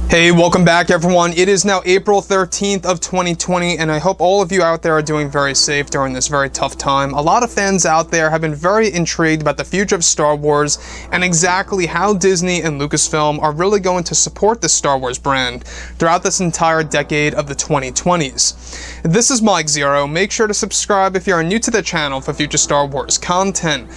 Hey, welcome back everyone. It is now April 13th of 2020, and I hope all of you out there are doing very safe during this very tough time. A lot of fans out there have been very intrigued about the future of Star Wars and exactly how Disney and Lucasfilm are really going to support the Star Wars brand throughout this entire decade of the 2020s. This is Mike Zero. Make sure to subscribe if you are new to the channel for future Star Wars content.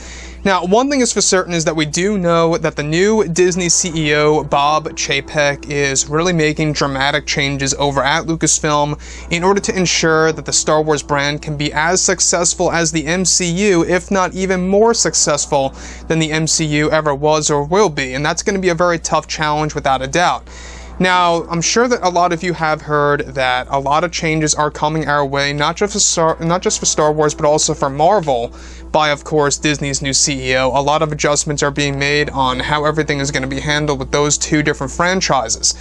Now, one thing is for certain is that we do know that the new Disney CEO, Bob Chapek, is really making dramatic changes over at Lucasfilm in order to ensure that the Star Wars brand can be as successful as the MCU, if not even more successful than the MCU ever was or will be. And that's going to be a very tough challenge without a doubt. Now, I'm sure that a lot of you have heard that a lot of changes are coming our way, not just for Star Wars, but also for Marvel, by, of course, Disney's new CEO. A lot of adjustments are being made on how everything is going to be handled with those two different franchises.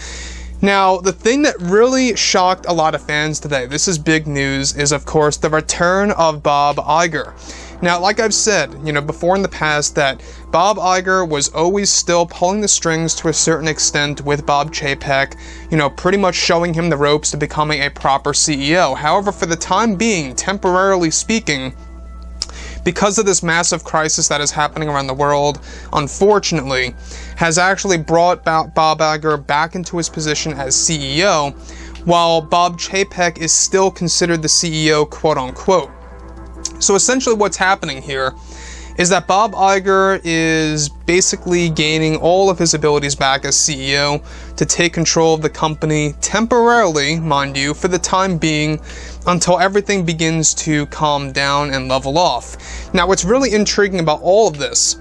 Now, the thing that really shocked a lot of fans today, this is big news, is, of course, the return of Bob Iger. Now, like I've said, before in the past, that Bob Iger was always still pulling the strings to a certain extent with Bob Chapek, pretty much showing him the ropes to becoming a proper CEO. However, for the time being, temporarily speaking, because of this massive crisis that is happening around the world, unfortunately, has actually brought Bob Iger back into his position as CEO, while Bob Chapek is still considered the CEO, quote-unquote. So essentially what's happening here is that Bob Iger is basically gaining all of his abilities back as CEO to take control of the company temporarily, mind you, for the time being, until everything begins to calm down and level off. Now, what's really intriguing about all of this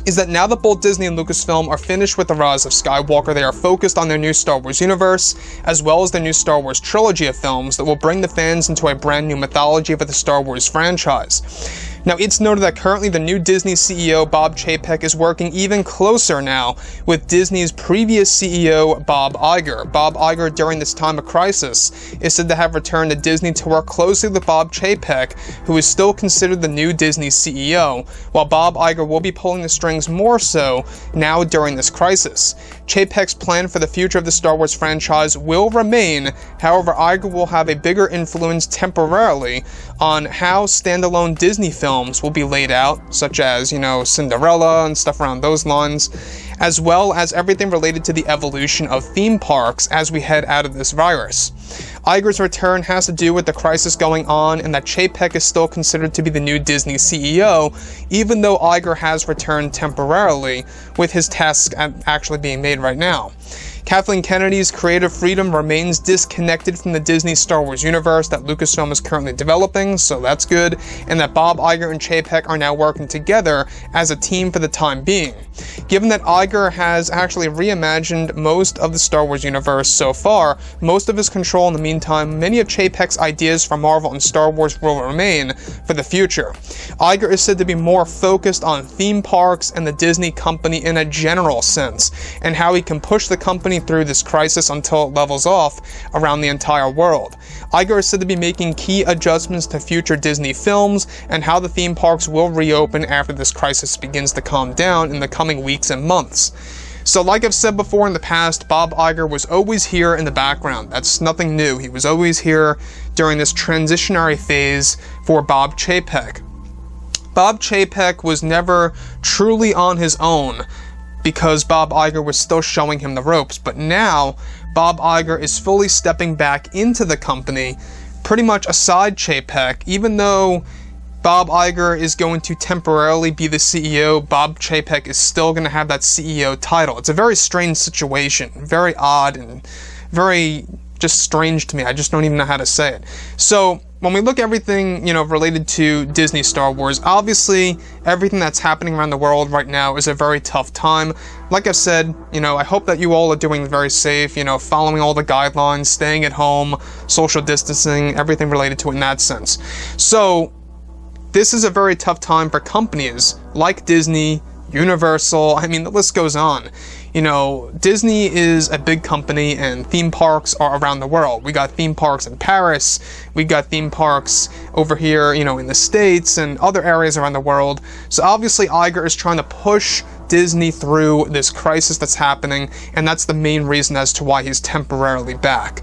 is that now that both Disney and Lucasfilm are finished with The Rise of Skywalker, they are focused on their new Star Wars universe, as well as their new Star Wars trilogy of films that will bring the fans into a brand new mythology for the Star Wars franchise. Now, it's noted that currently the new Disney CEO, Bob Chapek, is working even closer now with Disney's previous CEO, Bob Iger. Bob Iger, during this time of crisis, is said to have returned to Disney to work closely with Bob Chapek, who is still considered the new Disney CEO, while Bob Iger will be pulling the strings more so now during this crisis. Chapek's plan for the future of the Star Wars franchise will remain, however, Iger will have a bigger influence temporarily on how standalone Disney films will be laid out, such as, Cinderella and stuff around those lines, as well as everything related to the evolution of theme parks as we head out of this virus. Iger's return has to do with the crisis going on, and that Chapek is still considered to be the new Disney CEO, even though Iger has returned temporarily, with his tasks actually being made right now. Kathleen Kennedy's creative freedom remains disconnected from the Disney Star Wars universe that Lucasfilm is currently developing, so that's good, and that Bob Iger and Chapek are now working together as a team for the time being. Given that Iger has actually reimagined most of the Star Wars universe so far, most of his control in the meantime, many of Chapek's ideas for Marvel and Star Wars will remain for the future. Iger is said to be more focused on theme parks and the Disney company in a general sense, and how he can push the company through this crisis until it levels off around the entire world. Iger is said to be making key adjustments to future Disney films and how the theme parks will reopen after this crisis begins to calm down in the coming weeks and months. So like I've said before in the past, Bob Iger was always here in the background. That's nothing new. He was always here during this transitionary phase for Bob Chapek. Bob Chapek was never truly on his own, because Bob Iger was still showing him the ropes, but now Bob Iger is fully stepping back into the company, pretty much aside Chapek. Even though Bob Iger is going to temporarily be the CEO, Bob Chapek is still going to have that CEO title. It's a very strange situation, very odd, and very just strange to me. I just don't even know how to say it. So when we look at everything, related to Disney Star Wars, obviously everything that's happening around the world right now is a very tough time. Like I've said, I hope that you all are doing very safe, following all the guidelines, staying at home, social distancing, everything related to it in that sense. So this is a very tough time for companies like Disney, Universal, the list goes on. Disney is a big company and theme parks are around the world. We got theme parks in Paris, we got theme parks over here, in the States and other areas around the world. So obviously Iger is trying to push Disney through this crisis that's happening, and that's the main reason as to why he's temporarily back.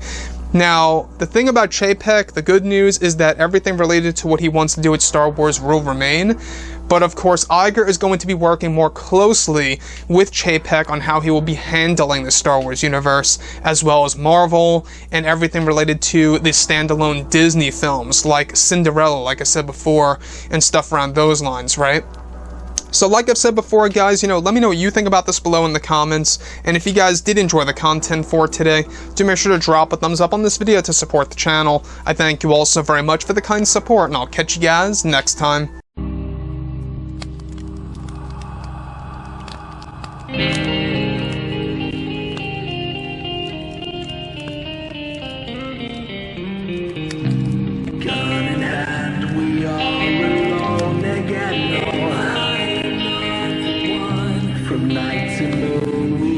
Now, the thing about Chapek, the good news is that everything related to what he wants to do with Star Wars will remain. But of course, Iger is going to be working more closely with Chapek on how he will be handling the Star Wars universe, as well as Marvel, and everything related to the standalone Disney films, like Cinderella, like I said before, and stuff around those lines, right? So like I've said before, guys, let me know what you think about this below in the comments, and if you guys did enjoy the content for today, do make sure to drop a thumbs up on this video to support the channel. I thank you all so very much for the kind support, and I'll catch you guys next time. Gun in hand, we are alone again. No hiding from night to moon.